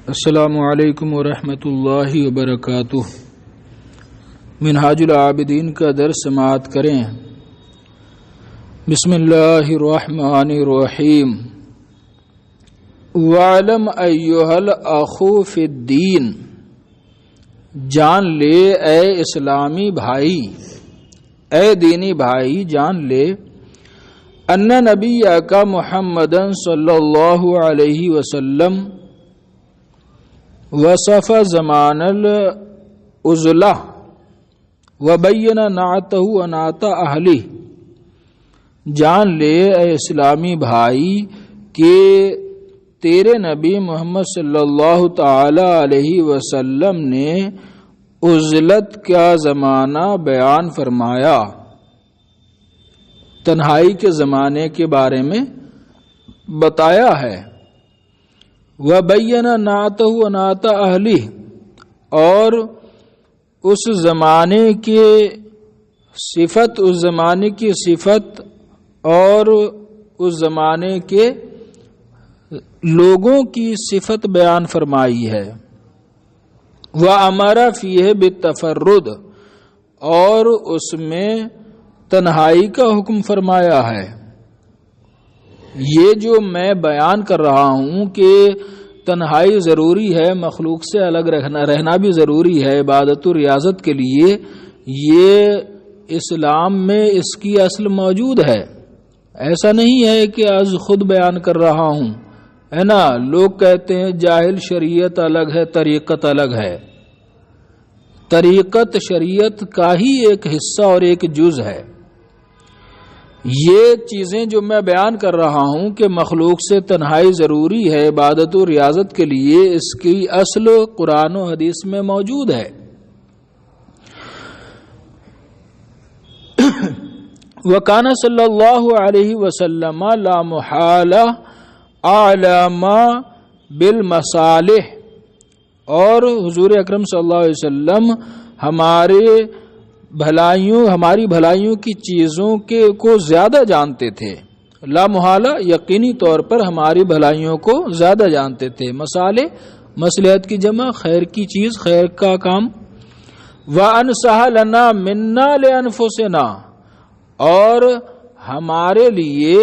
السلام علیکم ورحمۃ اللہ وبرکاتہ۔ منہاج العابدین کا درس سماعت کریں۔ بسم اللہ الرحمن الرحیم۔ وَاعْلَمْ أَيُّهَا الْأَخُو فِي الدِّينِ، جان لے اے اسلامی بھائی، اے دینی بھائی جان لے، ان نبیک محمد صلی اللہ علیہ وسلم وصف زمان العزلہ وبین نعتہ ونعت اہلہ، جان لے اے اسلامی بھائی کہ تیرے نبی محمد صلی اللہ تعالی علیہ وسلم نے عزلت کا زمانہ بیان فرمایا، تنہائی کے زمانے کے بارے میں بتایا ہے۔ وَبَيَّنَ نَعْتَهُ وَنَعْتَ أَهْلِهِ، اور اس زمانے کے صفت، اس زمانے کی صفت اور اس زمانے کے لوگوں کی صفت بیان فرمائی ہے۔ وَأَمَرَ فِيهِ بِالتَّفَرُّدِ، اور اس میں تنہائی کا حکم فرمایا ہے۔ یہ جو میں بیان کر رہا ہوں کہ تنہائی ضروری ہے، مخلوق سے الگ رہنا بھی ضروری ہے عبادت و ریاضت کے لیے، یہ اسلام میں اس کی اصل موجود ہے۔ ایسا نہیں ہے کہ از خود بیان کر رہا ہوں، ہے نا۔ لوگ کہتے ہیں جاہل شریعت الگ ہے، طریقت الگ ہے۔ طریقت شریعت کا ہی ایک حصہ اور ایک جز ہے۔ یہ چیزیں جو میں بیان کر رہا ہوں کہ مخلوق سے تنہائی ضروری ہے عبادت و ریاضت کے لیے، اس کی اصل قرآن و حدیث میں موجود ہے۔ وَكَانَ صلی اللہ علیہ وسلم لا محالہ اعلم بالمصالح، اور حضور اکرم صلی اللہ علیہ وسلم ہماری بھلائیوں کی چیزوں کو زیادہ جانتے تھے۔ لا محالہ یقینی طور پر ہماری بھلائیوں کو زیادہ جانتے تھے۔ مصالح مصلحت کی جمع، خیر کی چیز، خیر کا کام۔ وَأَنْصَحَ لَنَا مِنَّا لِأَنفُسِنَا، اور ہمارے لیے،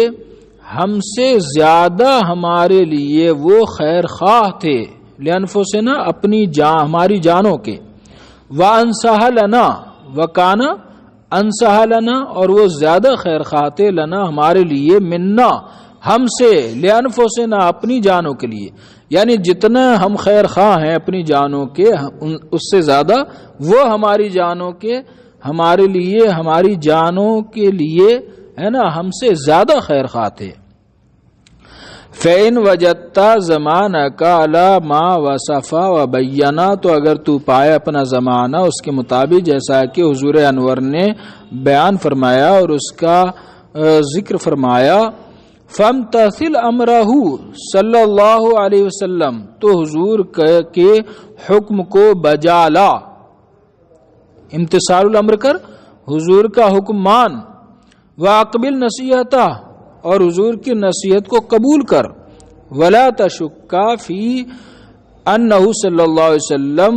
ہم سے زیادہ ہمارے لیے وہ خیر خواہ تھے، لِأَنفُسِنَا اپنی ہماری جانوں کے۔ وَأَنْصَحَ لَنَا، وَكَانَ أَنْصَحَ لَنَا، اور وہ زیادہ خیر خواہ تھے، لنا ہمارے لیے، منا ہم سے، لِأَنفُسِنَا اپنی جانوں کے لیے، یعنی جتنا ہم خیر خواہ ہیں اپنی جانوں کے، اس سے زیادہ وہ ہماری جانوں کے، ہمارے لیے، ہماری جانوں کے لیے، ہے نا، ہم سے زیادہ خیر خواہ تھے۔ فَإِنْ وَجَدْتَ زَمَانَكَ عَلَى مَا وَصَفَ وَبَيَّنَ، تو اگر تو پائے اپنا زمانہ اس کے مطابق جیسا کہ حضور انور نے بیان فرمایا اور اس کا ذکر فرمایا، فَامْتَثِلْ أَمْرَهُ صلی اللہ علیہ وسلم، تو حضور کے حکم کو بجا لا، امتثال الامر کر، حضور کا حکم مان۔ وَأَقْبِلْ نَصِيحَتَهُ، اور حضور کی نصیحت کو قبول کر۔ وَلَا تَشُكَّ فِي أَنَّهُ صلی اللہ علیہ وسلم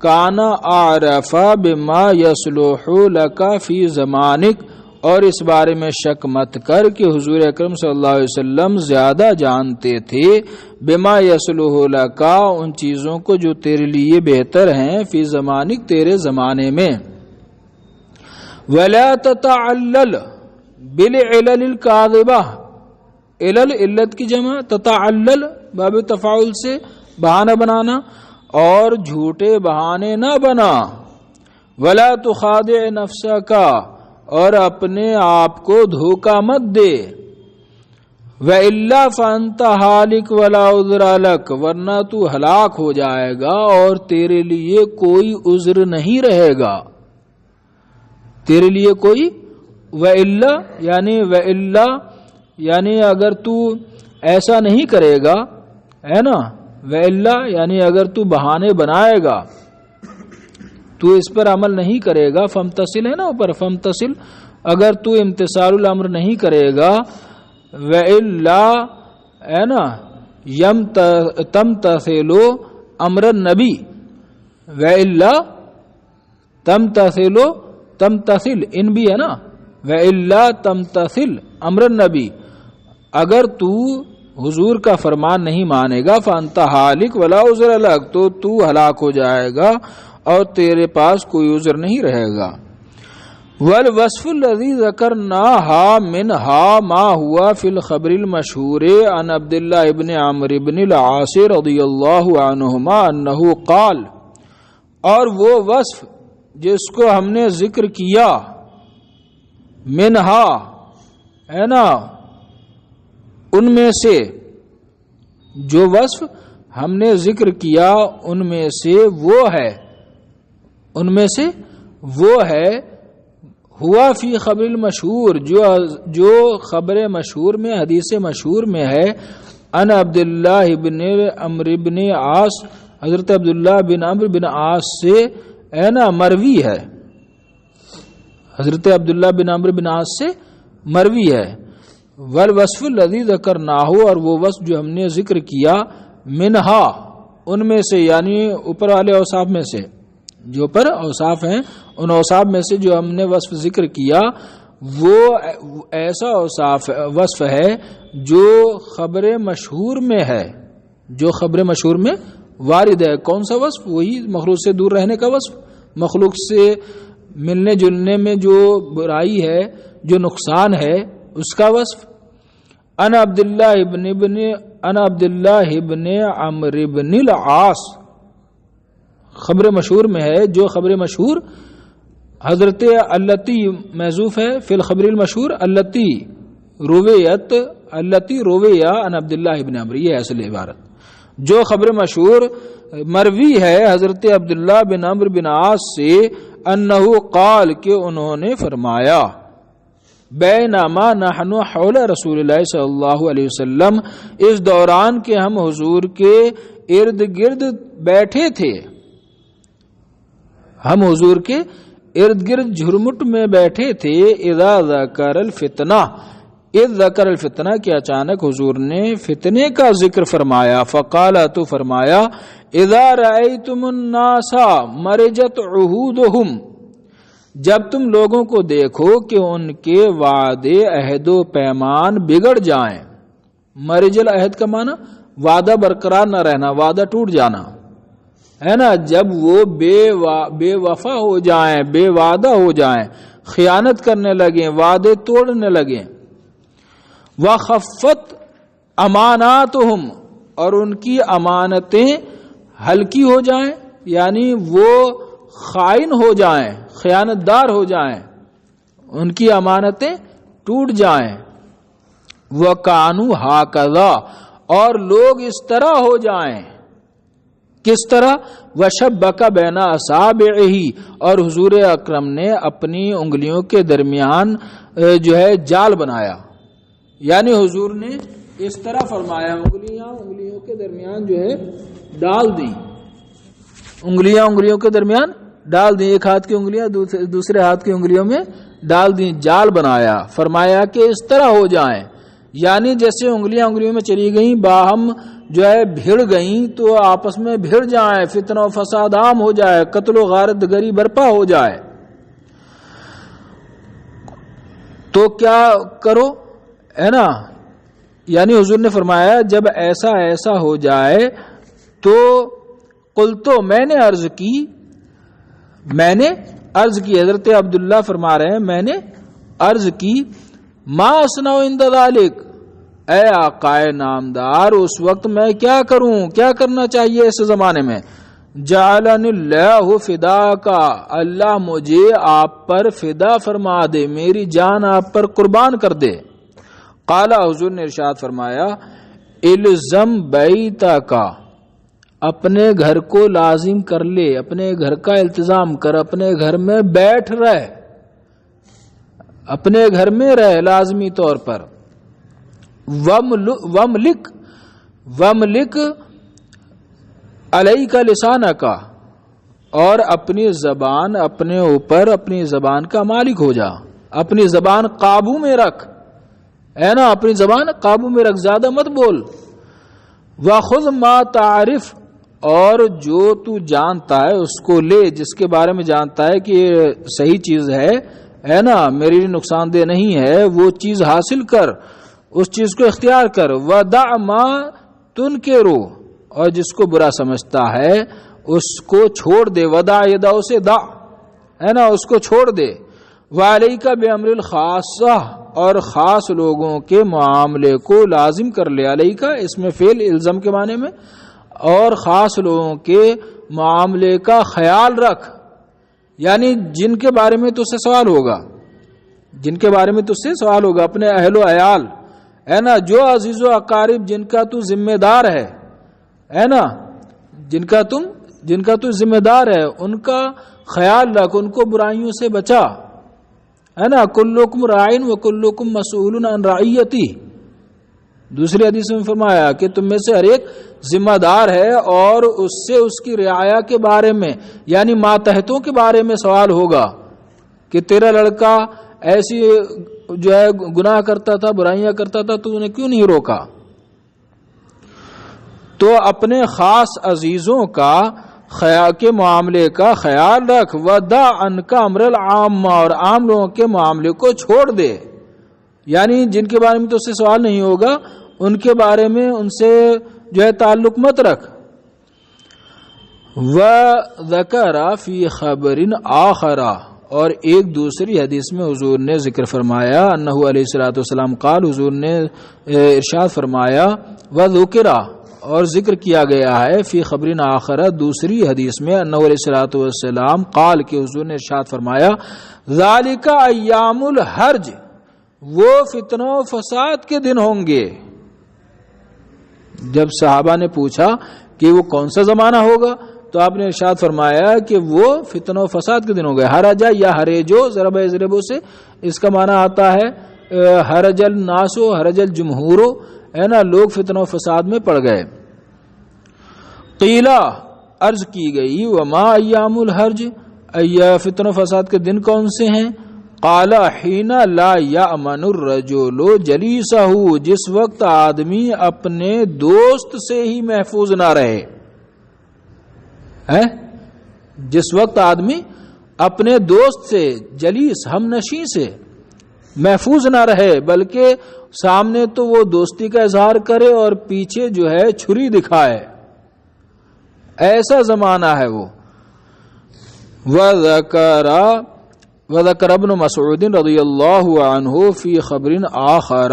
كَانَ أَعْرَفَ بِمَا يَصْلُحُ لَكَ فِي زَمَانِكَ، اور اس بارے میں شک مت کر کہ حضور اکرم صلی اللہ علیہ وسلم زیادہ جانتے تھے، بِمَا يَصْلُحُ لَكَ ان چیزوں کو جو تیرے لیے بہتر ہیں، فی زمانک تیرے زمانے میں۔ وَلَا تَتَعَلَّلْ بالعلل الکاذبہ، علل علت کی جمع، تتعلل باب تفاعل سے بہانہ بنانا، اور جھوٹے بہانے نہ بنا۔ ولا تخادع نفسک، اور اپنے آپ کو دھوکہ مت دے۔ وَإِلَّا فَأَنْتَ هَالِكٌ وَلَا عُذْرَ لَكَ، ورنہ تو ہلاک ہو جائے گا اور تیرے لیے کوئی عذر نہیں رہے گا، تیرے لیے کوئی۔ وَإِلَّا یعنی اگر تو ایسا نہیں کرے گا، ہے نا، وَإِلَّا یعنی اگر تو بہانے بنائے گا، تو اس پر عمل نہیں کرے گا، فَامْتَثِلْ ہے نا اوپر، فَامْتَثِلْ، اگر تو امتثال الامر نہیں کرے گا، وَإِلَّا ہے نا، تمتثلو امر النبی وَإِلَّا تمتثل ان بھی ہے نا، وَإِلَّا تمتثل امر النبی، اگر تو حضور کا فرمان نہیں مانے گا فانت ہالک ولا عذر لک، تو ہلاک ہو جائے گا اور تیرے پاس کوئی عذر نہیں رہے گا. والوصف الذي ذكرناها منها ما هو في الخبر المشهور عن عبد الله بن عمرو بن العاص رضی اللہ عنہما انه قال، اور وہ وصف جس کو ہم نے ذکر کیا منہا ہے نا، ان میں سے جو وصف ہم نے ذکر کیا ان میں سے وہ ہے ہوا فی خبر المشہور، جو خبر مشہور میں حدیث مشہور میں ہے، ان عبداللہ بن عمرو بن عاص، حضرت عبداللہ بن عمرو بن عاص سے ہے نا مروی ہے، حضرت عبداللہ بن عمرو بن عاص سے مروی ہے. والوصف الذی ذکرناہ، اور وہ وصف جو ہم نے ذکر کیا، منہا ان میں سے، یعنی اوپر والے اوصاف میں سے، جو پر اوصاف ہیں ان اوصاف میں سے جو ہم نے وصف ذکر کیا، وہ ایسا وصف ہے جو خبر مشہور میں ہے، جو خبر مشہور میں وارد ہے. کون سا وصف؟ وہی مخلوق سے دور رہنے کا وصف، مخلوق سے ملنے جلنے میں جو برائی ہے، جو نقصان ہے، اس کا وصف. انا عبداللہ ابن عمرو بن العاص، خبر مشہور میں ہے، جو خبر مشہور حضرت التی محذوف ہے فی الخبر المشہور، التی رویہ عن عبداللہ ابن عمرو، یہ اصل عبارت. جو خبر مشہور مروی ہے حضرت عبداللہ بن عمرو بن عاص سے، انہو قال، کہ انہوں نے فرمایا، بینما نحن حول رسول اللہ صلی اللہ علیہ وسلم، اس دوران کہ ہم حضور کے ارد گرد بیٹھے تھے، ہم حضور کے ارد گرد جھرمٹ میں بیٹھے تھے، اذا ذکر الفتنہ، کہ اچانک حضور نے فتنے کا ذکر فرمایا. فقال، تو فرمایا، اذا رأیتم الناس مرجت عہودہم، جب تم لوگوں کو دیکھو کہ ان کے وعدے عہد و پیمان بگڑ جائیں. مرج العہد کا معنی وعدہ برقرار نہ رہنا، وعدہ ٹوٹ جانا ہے نا. جب وہ بے وفا ہو جائیں، بے وعدہ ہو جائیں، خیانت کرنے لگیں، وعدے توڑنے لگیں. وخفت اماناتہم، اور ان کی امانتیں ہلکی ہو جائیں، یعنی وہ خائن ہو جائیں، خیانت دار ہو جائیں، ان کی امانتیں ٹوٹ جائیں. وَكَانُوا هَكَذَا، اور لوگ اس طرح ہو جائیں. کس طرح؟ وَشَبَّكَ بَيْنَ أَصَابِعِهِ، اور حضور اکرم نے اپنی انگلیوں کے درمیان جو ہے جال بنایا، یعنی حضور نے اس طرح فرمایا، انگلیوں کے درمیان جو ہے ڈال دی، انگلیوں کے درمیان ڈال دی، ایک ہاتھ کی انگلیاں دوسرے ہاتھ کی انگلیوں میں ڈال دی، جال بنایا. فرمایا کہ اس طرح ہو جائیں، یعنی جیسے انگلیوں میں چلی گئیں، باہم جو ہے بھیڑ گئیں تو آپس میں بھیڑ جائیں، فتنہ و فساد عام ہو جائے، قتل و غارت گری برپا ہو جائے. تو کیا کرو ہے نا، یعنی حضور نے فرمایا جب ایسا ہو جائے تو قلت، میں نے عرض کی، حضرت عبداللہ فرما رہے ہیں، میں نے عرض کی، ما اصنع عند ذلک، اے آقائے نامدار اس وقت میں کیا کروں، کیا کرنا چاہیے اس زمانے میں. جعلنی اللہ فداک، اللہ مجھے آپ پر فدا فرما دے، میری جان آپ پر قربان کر دے. قال، حضور نے ارشاد فرمایا، الزم بیتک، اپنے گھر کو لازم کر لے، اپنے گھر کا التزام کر، اپنے گھر میں بیٹھ رہ، اپنے گھر میں رہ لازمی طور پر. وملک علیک لسانک، اور اپنی زبان اپنے اوپر، اپنی زبان کا مالک ہو جا، اپنی زبان قابو میں رکھ ہے نا، اپنی زبان قابو میں رکھ، زیادہ مت بول. وخذ ما تعرف، اور جو تو جانتا ہے اس کو لے، جس کے بارے میں جانتا ہے کہ یہ صحیح چیز ہے نا، میری لیے نقصان دہ نہیں ہے، وہ چیز حاصل کر، اس چیز کو اختیار کر. وَدَعْ مَا تُنْكِرُ، اور جس کو برا سمجھتا ہے اس کو چھوڑ دے. وَدَعْ يَدَعُ سے دع ہے نا، اس کو چھوڑ دے. وَعَلَيْكَ بِأَمْرِ الْخَاصَّةِ، اور خاص لوگوں کے معاملے کو لازم کر لے. علیہ کا اس میں فعل الزم کے معنی میں، اور خاص لوگوں کے معاملے کا خیال رکھ، یعنی جن کے بارے میں تجھ سے سوال ہوگا، جن کے بارے میں تجھ سے سوال ہوگا، اپنے اہل و عیال ہے نا، جو عزیز و اقارب جن کا تو ذمہ دار ہے نا، جن کا تو ذمہ دار ہے، ان کا خیال رکھ، ان کو برائیوں سے بچا ہے نا. کلکم راعٍ وکلکم مسئول عن رعیتہ. دوسری حدیث میں فرمایا کہ تم میں سے ہر ایک ذمہ دار ہے اور اس سے اس کی رعایا کے بارے میں، یعنی ماتحتوں کے بارے میں سوال ہوگا کہ تیرا لڑکا ایسی جو ہے گناہ کرتا تھا، برائیاں کرتا تھا، تو انہیں کیوں نہیں روکا. تو اپنے خاص عزیزوں کا کے معاملے کا خیال رکھ. وَدَعْ عَنْكَ أَمْرَ الْعَامَّةِ، اور عام لوگوں کے معاملے کو چھوڑ دے، یعنی جن کے بارے میں تو اس سے سوال نہیں ہوگا ان کے بارے میں ان سے جو ہے تعلق مت رکھ. وَذَكَرَ فِي خَبْرٍ آخَرَ، اور ایک دوسری حدیث میں حضور نے ذکر فرمایا، انہو علیہ الصلوۃ والسلام قال، حضور نے ارشاد فرمایا، وَذُكِرَ، اور ذکر کیا گیا ہے، فی خبر آخرہ دوسری حدیث میں، انہو علیہ الصلوۃ والسلام قال، کہ حضور نے ارشاد فرمایا، ذالک ایام الحرج، وہ فتنہ و فساد کے دن ہوں گے. جب صحابہ نے پوچھا کہ وہ کون سا زمانہ ہوگا تو آپ نے ارشاد فرمایا کہ وہ فتنہ و فساد کے دن ہوں گے. حرجہ یا حریجو، ضرب یضربو سے اس کا معنی آتا ہے حرج الناس و حرج الجمہور ہے نا، لوگ فتنہ و فساد میں پڑ گئے. قیلا، عرض کی گئی، وما ایام الحرج، فتنہ و فساد کے دن کون سے ہیں؟ قال حین لا یأمن الرجل جلیسہ، جس وقت آدمی اپنے دوست سے ہی محفوظ نہ رہے. جس وقت آدمی اپنے دوست سے، جلیس ہم نشیں سے محفوظ نہ رہے، بلکہ سامنے تو وہ دوستی کا اظہار کرے اور پیچھے جو ہے چھری دکھائے، ایسا زمانہ ہے وہ. وذکر ابن مسعود رضی اللہ عنہ فی خبر آخر،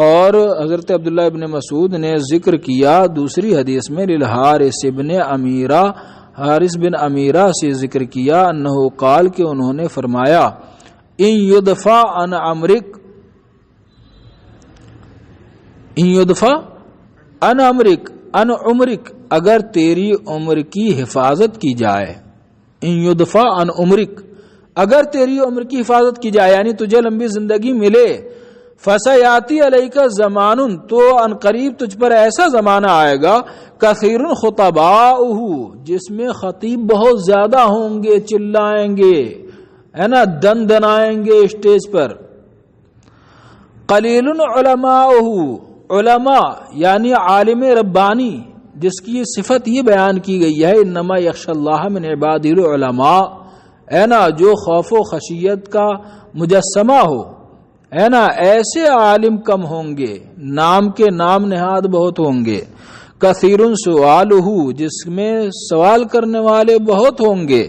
اور حضرت عبداللہ ابن مسعود نے ذکر کیا دوسری حدیث میں، للحارث بن امیرہ، حارث بن امیرہ سے ذکر کیا، انہو قال، کہ انہوں نے فرمایا، ان یدفع عن عمرک، ان یدفع عن عمرک، عن عمرک، اگر تیری عمر کی حفاظت کی جائے. ان یدفع عن عمرک، اگر تیری عمر کی حفاظت کی جائے، یعنی تجھے لمبی زندگی ملے. فسیاتی علیک زمان، تو ان قریب تجھ پر ایسا زمانہ آئے گا، کثیر خطباؤہ، جس میں خطیب بہت زیادہ ہوں گے، چلائیں گے ہے نا، دن دنائیں گے اسٹیج پر. قلیل علماؤہ، علماء یعنی عالم ربانی، جس کی صفت یہ بیان کی گئی ہے، انما یخشی اللہ من عبادہ العلماء، ہے نا، جو خوف و خشیت کا مجسمہ ہو، ہے نا، ایسے عالم کم ہوں گے، نام کے نام نہاد بہت ہوں گے. کثیر سوالہ، جس میں سوال کرنے والے بہت ہوں گے،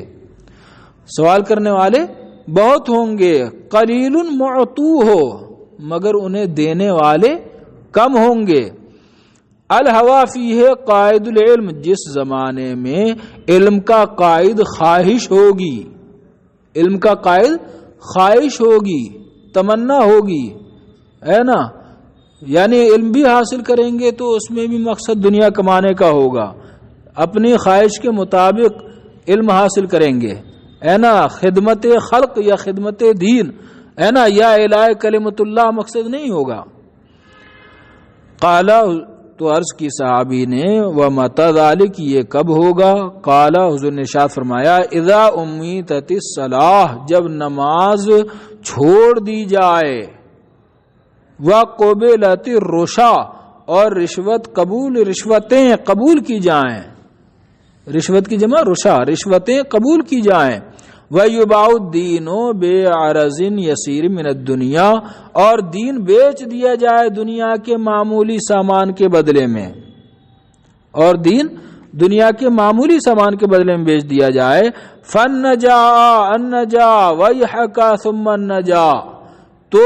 سوال کرنے والے بہت ہوں گے. قلیل معطوہ، مگر انہیں دینے والے کم ہوں گے. الہوا فیہ قائد العلم، جس زمانے میں علم کا قائد خواہش ہوگی، علم کا قائد خواہش ہوگی، تمنا ہوگی، ہے نا، یعنی علم بھی حاصل کریں گے تو اس میں بھی مقصد دنیا کمانے کا ہوگا، اپنی خواہش کے مطابق علم حاصل کریں گے، ہے نا، خدمت خلق یا خدمت دین، ہے نا، یا الہ کلمت اللہ مقصد نہیں ہوگا. قال، تو عرض کی صحابی نے، وَمَتَى ذَلِكَ، یہ کب ہوگا؟ قال، حضور نے ارشاد فرمایا، اذا امیتت الصلاۃ، جب نماز چھوڑ دی جائے، وَقُبِلَتِ الرُّشَا، اور رشوتیں قبول کی جائیں، رشوت کی جمع رشا، رشوتیں قبول کی جائیں. وَيُبَاعُ الدِّينُ بِعَرَضٍ يَسِيرٍ مِنَ الدُّنْيَا، اور دین بیچ دیا جائے دنیا کے معمولی سامان کے بدلے میں، اور دین دنیا کے معمولی سامان کے بدلے میں بیچ دیا جائے. فَالنَّجَا النَّجَا وَيْحَكَ ثُمَّ النَّجَا، تو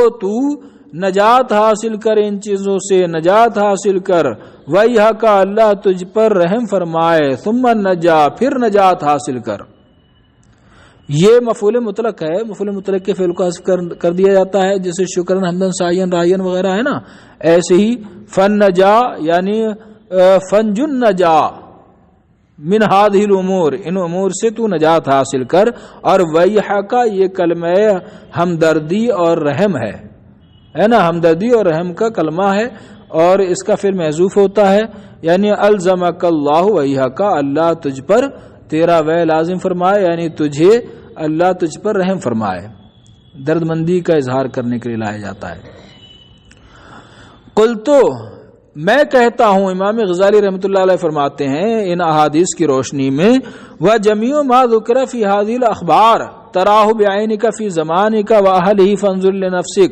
نجات حاصل کر ان چیزوں سے، نجات حاصل کر. وَيْحَكَ، اللہ تجھ پر رحم فرمائے. ثُمَّ النَّجَا، پھر نجات حاصل کر. یہ مفعول مطلق ہے، مفعول مطلق کے فعل کو حذف کر دیا جاتا ہے، جیسے شکرن، حمدن، سعین، رائین وغیرہ ہے نا. ایسے ہی فَالنَّجَا یعنی فَنْجُ النَّجَا من هذه الامور، ان امور سے تو نجات حاصل کر. اور ویحک، یہ کلمہ ہمدردی اور رحم ہے نا، ہمدردی اور رحم کا کلمہ ہے، اور اس کا فعل محذوف ہوتا ہے. یعنی الزمک اللہ ویحک، اللہ تجھ پر تیرا وے لازم فرمائے، یعنی تجھے اللہ تجھ پر رحم فرمائے. درد مندی کا اظہار کرنے کے لیے لایا جاتا ہے. قلتو، میں کہتا ہوں، امام غزالی رحمۃ اللہ علیہ فرماتے ہیں ان احادیث کی روشنی میں، وَجَمِيعُ مَا ذُكِرَ فِي هَذِهِ الْأَخْبَارِ تَرَاهُ بِعَيْنِكَ فِي زَمَانِكَ وَأَهْلِهِ فَانظُرْ لِنَفْسِكَ.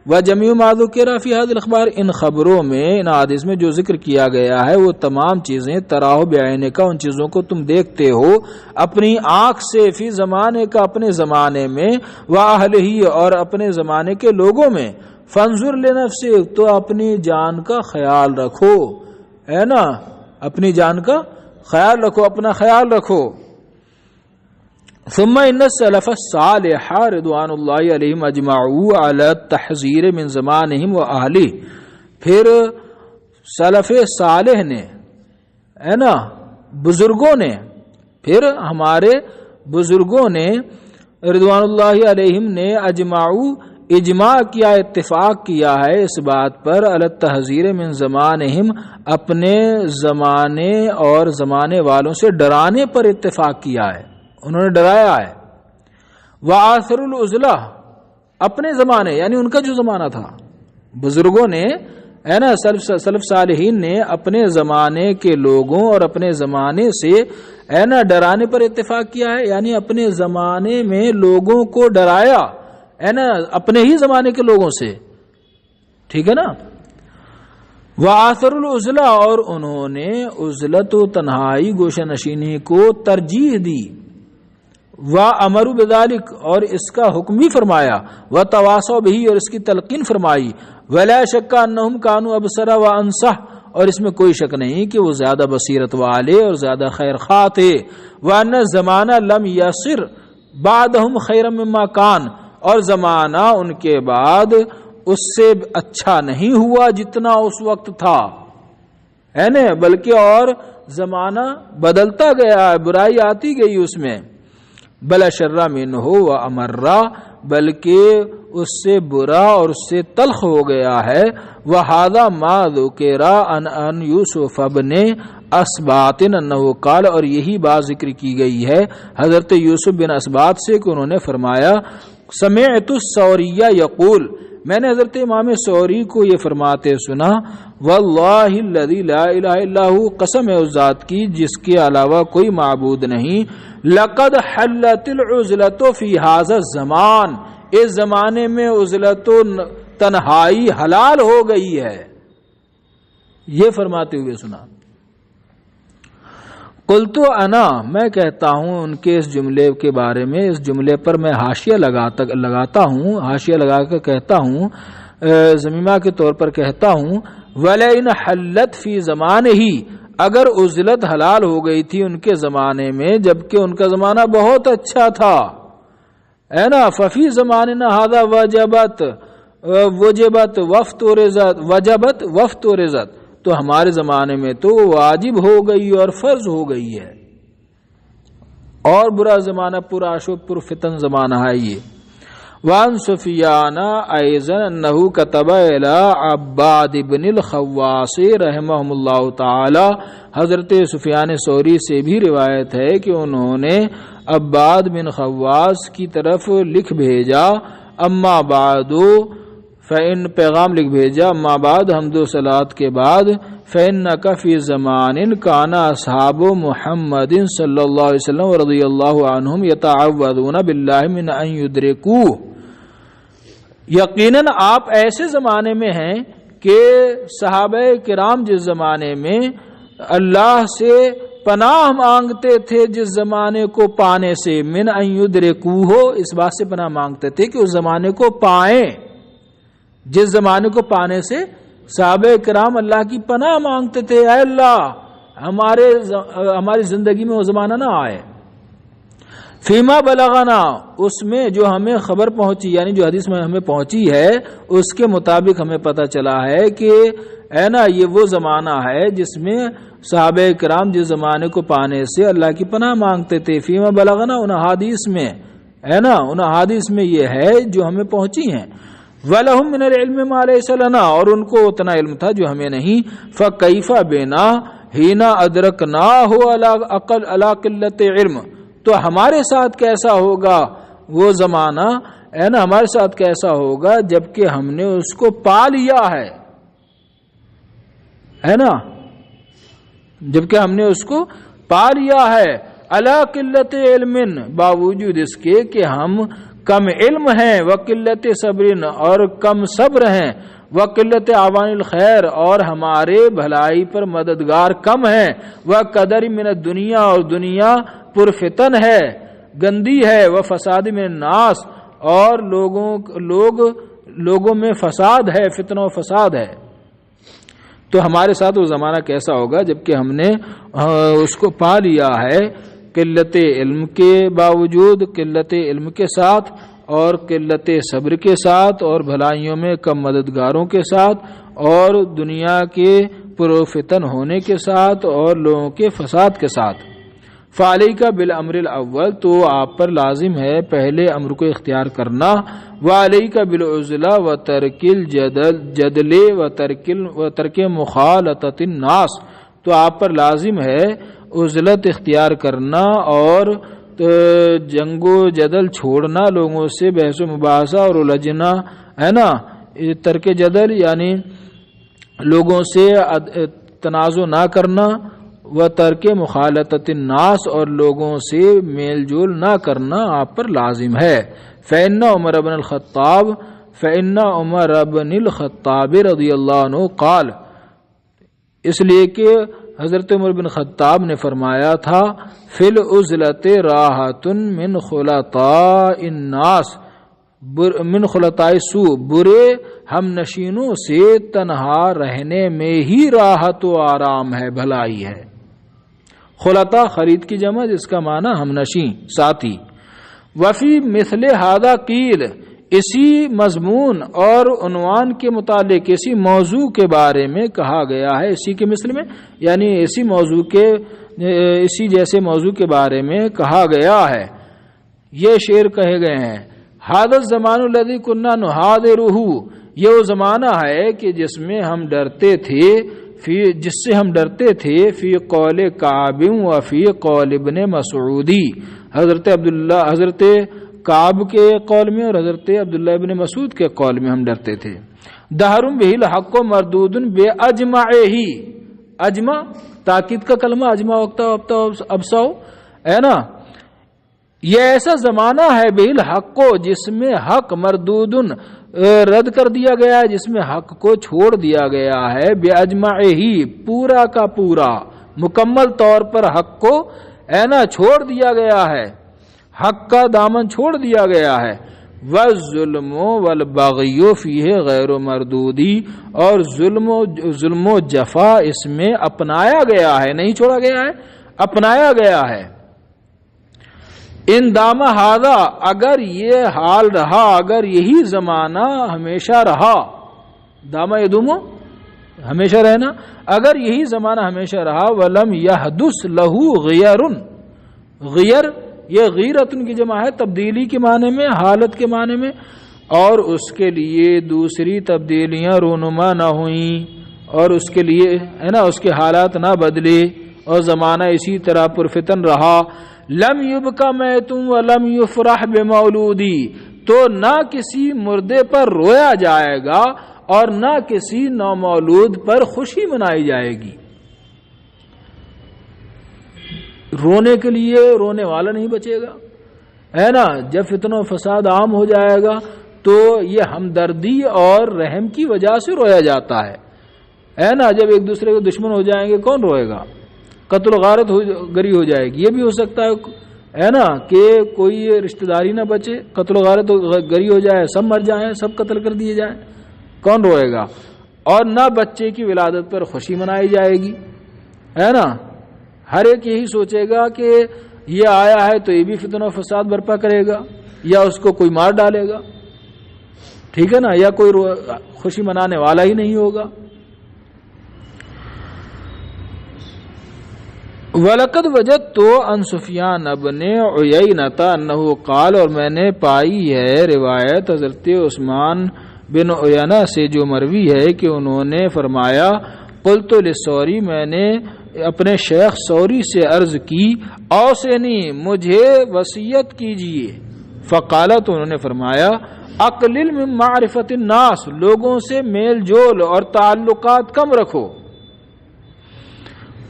وَجَمِيعُ مَا ذُكِرَ فِي هَذِهِ الْأَخْبَارِ، ان خبروں میں، ان احادیث میں جو ذکر کیا گیا ہے، وہ تمام چیزیں تَرَاهُ بِعَيْنِكَ، ان چیزوں کو تم دیکھتے ہو اپنی آنکھ سے، فی زمانے کا، اپنے زمانے میں، وَأَهْلِهِ، اور اپنے زمانے کے لوگوں میں. فانظر لنفسک، تو اپنی جان کا خیال رکھو، ہے نا، اپنی جان کا خیال رکھو، اپنا خیال رکھو. ثم ان السلف الصالح رضوان اللہ علیہم اجمعوا علی التحذیر من زمانہم واہلہ، پھر سلف صالح نے، ہے نا، بزرگوں نے، پھر ہمارے بزرگوں نے رضوان اللہ علیہم نے اجماع کیا، اتفاق کیا ہے اس بات پر، علی التحذیر من زمانہم، اپنے زمانے اور زمانے والوں سے ڈرانے پر اتفاق کیا ہے، انہوں نے ڈرایا ہے. وآثر العزلہ، اپنے زمانے یعنی ان کا جو زمانہ تھا، بزرگوں نے، ہے نا، سلف صالحین نے اپنے زمانے کے لوگوں اور اپنے زمانے سے، ہے نا، ڈرانے پر اتفاق کیا ہے، یعنی اپنے زمانے میں لوگوں کو ڈرایا، ہے نا، اپنے ہی زمانے کے لوگوں سے، ٹھیک ہے نا. وآثر العزلہ، اور انہوں نے عزلت و تنہائی، گوشہ نشینی کو ترجیح دی. وامروا بذلک، اور اس کا حکم بھی فرمایا. وتواصوا بہ، اور اس کی تلقین فرمائی. ولا شک انہم کانوا ابصر وانصح، اور اس میں کوئی شک نہیں کہ وہ زیادہ بصیرت والے اور زیادہ خیر خواہ تھے. وان الزمانہ لم یصر بعدہم خیرا مما کان، اور زمانہ ان کے بعد اس سے اچھا نہیں ہوا جتنا اس وقت تھا، ہے نا، بلکہ اور زمانہ بدلتا گیا، برائی آتی گئی اس میں. بل شر منہ و امرا، بلکہ اس سے برا اور اس سے تلخ ہو گیا ہے. وہذا ما ذکر عن یوسف ابن اسبات انہ قال، اور یہی بات ذکر کی گئی ہے حضرت یوسف بن اسبات سے کہ انہوں نے فرمایا، سمعت الثوری یقول، میں نے حضرت امام ثوری کو یہ فرماتے سنا، واللہ الذی لا الہ الا ہو، قسم ہے اس ذات کی جس کے علاوہ کوئی معبود نہیں، لقد حلت العزلۃ فی ھذا الزمان، اس زمانے میں عزلت و تنہائی حلال ہو گئی ہے، یہ فرماتے ہوئے سنا. قلتو انا، میں کہتا ہوں ان کے اس جملے کے بارے میں، اس جملے پر میں حاشیہ لگاتا ہوں، حاشیہ لگا کر کہتا ہوں، ضمیمہ کے طور پر کہتا ہوں، وَلَئِنْ حَلَّتْ فِي زَمَانِهِ، اگر عزلت حلال ہو گئی تھی ان کے زمانے میں جبکہ ان کا زمانہ بہت اچھا تھا، ہے نا، ففی زماننا ھذا وجبت وفت ورزت، تو ہمارے زمانے میں تو واجب ہو گئی اور فرض ہو گئی ہے، اور برا زمانہ پر عاشق پر فتن زمانہ ہے یہ. وان سفیان ایضا انہ کتب الی عباد بن الخواص رحمہم اللہ تعالی، حضرت سفیان ثوری سے بھی روایت ہے کہ انہوں نے عباد بن خواص کی طرف لکھ بھیجا، اما بعد، فإن پیغام لکھ بھیجا، اما بعد، حمد و صلات کے بعد، فإنك في زمان كان أصحاب محمد صلی اللہ علیہ وسلم رضی اللہ عنہم يتعوذون باللہ من ان يدركوه، یقیناً آپ ایسے زمانے میں ہیں کہ صحابہ کرام جس زمانے میں اللہ سے پناہ مانگتے تھے جس زمانے کو پانے سے، من ان یدرکوہ، اس بات سے پناہ مانگتے تھے کہ اس زمانے کو پائیں، جس زمانے کو پانے سے صحابہ کرام اللہ کی پناہ مانگتے تھے، اے اللہ ہماری زندگی میں وہ زمانہ نہ آئے۔ فیما بلغنا، اس میں جو ہمیں خبر پہنچی، یعنی جو حدیث میں ہمیں پہنچی ہے اس کے مطابق ہمیں پتہ چلا ہے کہ ہے نا یہ وہ زمانہ ہے جس میں صحابہ کرام جس زمانے کو پانے سے اللہ کی پناہ مانگتے تھے۔ فیما بلغنا ان حدیث میں ہے نا، ان حدیث میں یہ ہے جو ہمیں پہنچی ہیں۔ وَلَهُم مِّنَ الْعِلْمِ مَا لَيْسَ لَنَا، اور ان کو اتنا علم تھا جو ہمیں نہیں۔ فَكَيْفَ بِنَا حِينَ أَدْرَكْنَاهُ عَلَىٰ قِلَّةِ عِلْمٍ، تو ہمارے ساتھ کیسا ہوگا وہ زمانہ، ہے نا، ہمارے ساتھ کیسا ہوگا جبکہ ہم نے اس کو پا لیا ہے نا، جبکہ ہم نے اس کو پا لیا ہے۔ عَلَىٰ قِلَّةِ عِلْمٍ، باوجود اس کے کہ ہم کم علم ہیں، وقلت صبر، اور کم صبر ہیں، وقلت عوان الخیر، اور ہمارے بھلائی پر مددگار کم ہیں، وقدر من الدنیا، اور دنیا پرفتن ہے، گندی ہے، وفساد من الناس، اور لوگوں میں فساد ہے، فتنہ و فساد ہے۔ تو ہمارے ساتھ وہ زمانہ کیسا ہوگا جبکہ ہم نے اس کو پا لیا ہے، قلت علم کے باوجود، قلت علم کے ساتھ اور قلت صبر کے ساتھ، اور بھلائیوں میں کم مددگاروں کے ساتھ، اور دنیا کے پرفتن ہونے کے ساتھ، اور لوگوں کے فساد کے ساتھ۔ فعلیک بالامر الاول، تو آپ پر لازم ہے پہلے امر کو اختیار کرنا۔ وعلیک بالعزلہ وترک الجدل وترک مخالطۃ الناس، تو آپ پر لازم ہے عزلت اختیار کرنا اور جنگ و جدل چھوڑنا، لوگوں سے بحث و مباحثہ اور الجھنا، ہے نا، ترک جدل یعنی لوگوں سے تنازع نہ کرنا، و ترک مخالطۃ الناس، اور لوگوں سے میل جول نہ کرنا آپ پر لازم ہے۔ فإن عمر بن الخطاب رضی اللہ عنہ قال، اس لیے کہ حضرت عمر بن خطاب نے فرمایا تھا، فی العزلۃ راحۃ من خلطاء الناس، من خلطاء السوء، برے ہم نشینوں سے تنہا رہنے میں ہی راحت و آرام ہے، بھلائی ہے۔ خلطاء خرید کی جمع، جس کا معنی ہم نشین، ساتھی۔ وفی مثل ھذا قیل، اسی مضمون اور عنوان کے متعلق، اسی موضوع کے بارے میں کہا گیا ہے، اسی کے مثل میں یعنی اسی جیسے موضوع کے بارے میں کہا گیا ہے، یہ شعر کہے گئے ہیں۔ ھذا الزمان الذی کنا نحاذرہ، یہ وہ زمانہ ہے کہ جس سے ہم ڈرتے تھے، فی قول کعب و فی قول ابن مسعود، حضرت کعب کے قول میں اور حضرت عبداللہ ابن مسعود کے قول میں ہم ڈرتے تھے۔ دہر بہ الحق مردود باجمعہ، اجمع تاکید کا کلمہ، اجمع وقت ابسو، ہے نا، یہ ایسا زمانہ ہے بہ الحق کو، جس میں حق مردود رد کر دیا گیا ہے، جس میں حق کو چھوڑ دیا گیا ہے، باجمعہ پورا کا پورا، مکمل طور پر حق کو ہے نا چھوڑ دیا گیا ہے، حق کا دامن چھوڑ دیا گیا ہے۔ والظلم والبغی فیہ غیر مردودی، اور ظلم و جفا اس میں اپنایا گیا ہے، نہیں چھوڑا گیا ہے، اپنایا گیا ہے۔ ان دام ھذا، اگر یہ حال رہا، اگر یہی زمانہ ہمیشہ رہا، دامہ یدوم ہمیشہ رہنا، اگر یہی زمانہ ہمیشہ رہا، ولم یحدث لہ غیر، غیر یہ غیرتن کی جمع ہے، تبدیلی کے معنی میں، حالت کے معنی میں، اور اس کے لیے دوسری تبدیلیاں رونما نہ ہوئیں، اور اس کے لیے ہے نا اس کے حالات نہ بدلے، اور زمانہ اسی طرح پرفتن رہا۔ لم یبک میت ولم یفرح بمولودی، تو نہ کسی مردے پر رویا جائے گا اور نہ کسی نومولود پر خوشی منائی جائے گی۔ رونے کے لیے رونے والا نہیں بچے گا، ہے نا۔ جب فتنہ و فساد عام ہو جائے گا تو یہ ہمدردی اور رحم کی وجہ سے رویا جاتا ہے نا۔ جب ایک دوسرے کے دشمن ہو جائیں گے کون روئے گا؟ قتل و غارت گری ہو جائے گی۔ یہ بھی ہو سکتا ہے نا کہ کوئی رشتہ داری نہ بچے، قتل و غارت گری ہو جائے، سب مر جائیں، سب قتل کر دیے جائیں، کون روئے گا؟ اور نہ بچے کی ولادت پر خوشی منائی جائے گی، ہے نا۔ ہر ایک یہی سوچے گا کہ یہ آیا ہے تو یہ بھی فتنہ و فساد برپا کرے گا، یا اس کو کوئی مار ڈالے گا، ٹھیک ہے نا، یا کوئی خوشی منانے والا ہی نہیں ہوگا۔ وَلَقَدْ وَجَدْتُ عَنْ سُفْيَانَ بْنِ عُيَيْنَةَ أَنَّهُ قال، اور میں نے پائی ہے روایت حضرت عثمان بن عیینہ سے جو مروی ہے کہ انہوں نے فرمایا، قلت للثوری، میں نے اپنے شیخ ثوری سے عرض کی، اوصنی، مجھے وصیت کیجیے۔ فقالت، انہوں نے فرمایا، اقلل من معرفت الناس، لوگوں سے میل جول اور تعلقات کم رکھو۔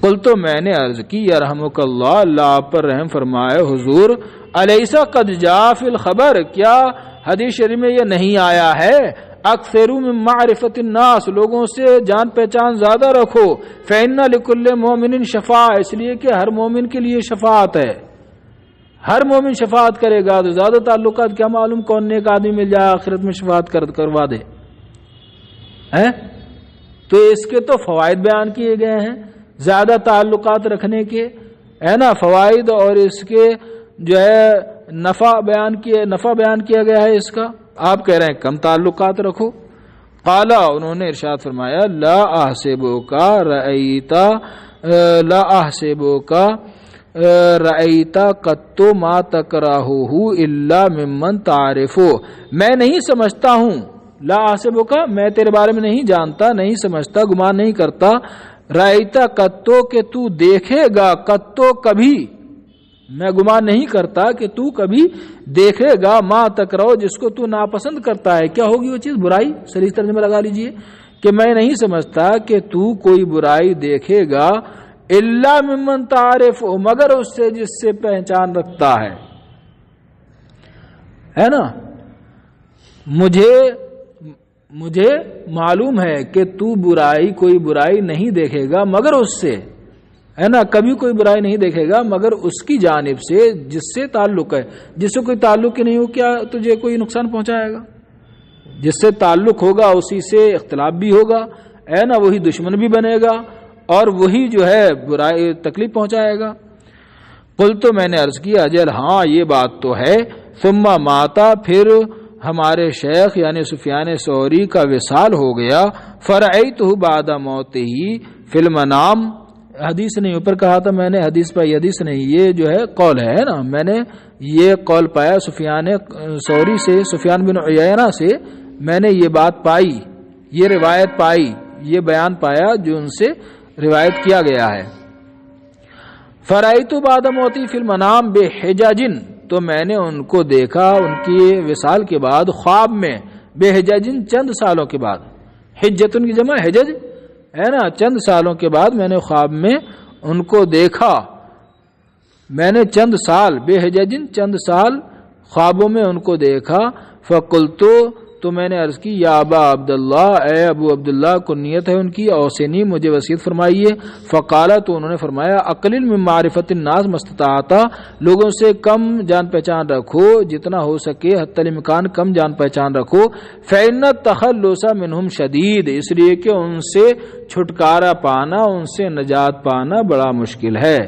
قلت، میں نے عرض کی، یرحمک اللہ، اللہ آپ پر رحم فرمائے، حضور، الیس قد جاء فی الخبر، کیا حدیث شریف میں یہ نہیں آیا ہے، اکثر من معرفت الناس، لوگوں سے جان پہچان زیادہ رکھو، فإن لکل مومن شفاعہ، اس لیے کہ ہر مومن کے لیے شفاعت ہے، ہر مومن شفاعت کرے گا۔ تو زیادہ تعلقات، کیا معلوم کون نیک آدمی مل جائے آخرت میں شفاعت کروا دے، تو اس کے تو فوائد بیان کیے گئے ہیں زیادہ تعلقات رکھنے کے، ہے نا، فوائد، اور اس کے جو ہے نفع بیان کیا گیا ہے اس کا۔ آپ کہہ رہے ہیں کم تعلقات رکھو۔ قال، انہوں نے ارشاد فرمایا، لا احسبک رأیت قط ما تکرہہ الا ممن تعرف، میں نہیں سمجھتا ہوں، لا احسبک، میں تیرے بارے میں نہیں جانتا، نہیں سمجھتا، گمان نہیں کرتا، رأیت قطو، کہ تو دیکھے گا، قطو، کبھی، میں گمان نہیں کرتا کہ تو کبھی دیکھے گا، ما تکرہو، جس کو تو ناپسند کرتا ہے۔ کیا ہوگی وہ چیز؟ برائی، صریح ترجمہ لگا لیجئے کہ میں نہیں سمجھتا کہ تو کوئی برائی دیکھے گا، الا ممن تعرف، مگر اس سے جس سے پہچان رکھتا ہے نا۔ مجھے معلوم ہے کہ تو کوئی برائی نہیں دیکھے گا مگر اس سے، ہے نا، کبھی کوئی برائی نہیں دیکھے گا مگر اس کی جانب سے جس سے تعلق ہے۔ جس سے کوئی تعلق ہی نہیں ہو، کیا تجھے کوئی نقصان پہنچائے گا؟ جس سے تعلق ہوگا اسی سے اختلاف بھی ہوگا، ہے نا، وہی دشمن بھی بنے گا اور وہی جو ہے برائی تکلیف پہنچائے گا۔ قلت، میں نے عرض کیا، اجل، ہاں یہ بات تو ہے۔ ثم ماتا، پھر ہمارے شیخ یعنی سفیان ثوری کا وصال ہو گیا۔ فرأیتہ بعد موتہ فی المنام، حدیث نہیں، اوپر کہا تھا میں نے حدیث پائی، حدیث نہیں، یہ جو ہے قول ہے نا، میں نے یہ قول پایا سفیان ثوری سے، سفیان بن عیینہ سے میں نے یہ بات پائی، یہ روایت پائی، یہ بیان پایا جو ان سے روایت کیا گیا ہے۔ فرأیت بعد موتی فی المنام بحجج، تو میں نے ان کو دیکھا ان کی وصال کے بعد خواب میں، بحجج، چند سالوں کے بعد، حجتن کی جمع حجج ہے نا، چند سالوں کے بعد میں نے خواب میں ان کو دیکھا، میں نے چند سال، بحجج، چند سال خوابوں میں ان کو دیکھا۔ فقلت، تو میں نے عرض کی، یا ابا عبداللہ، اے ابو عبداللہ، کنیت ہے ان کی، اوصنی، مجھے وصیت فرمائیے۔ فقال، تو انہوں نے فرمایا، اقلل من معرفت الناس مستطاعت، لوگوں سے کم جان پہچان رکھو جتنا ہو سکے، حتی الامکان کم جان پہچان رکھو۔ فإن التخلص منہم شدید، اس لیے کہ ان سے چھٹکارا پانا، ان سے نجات پانا بڑا مشکل ہے۔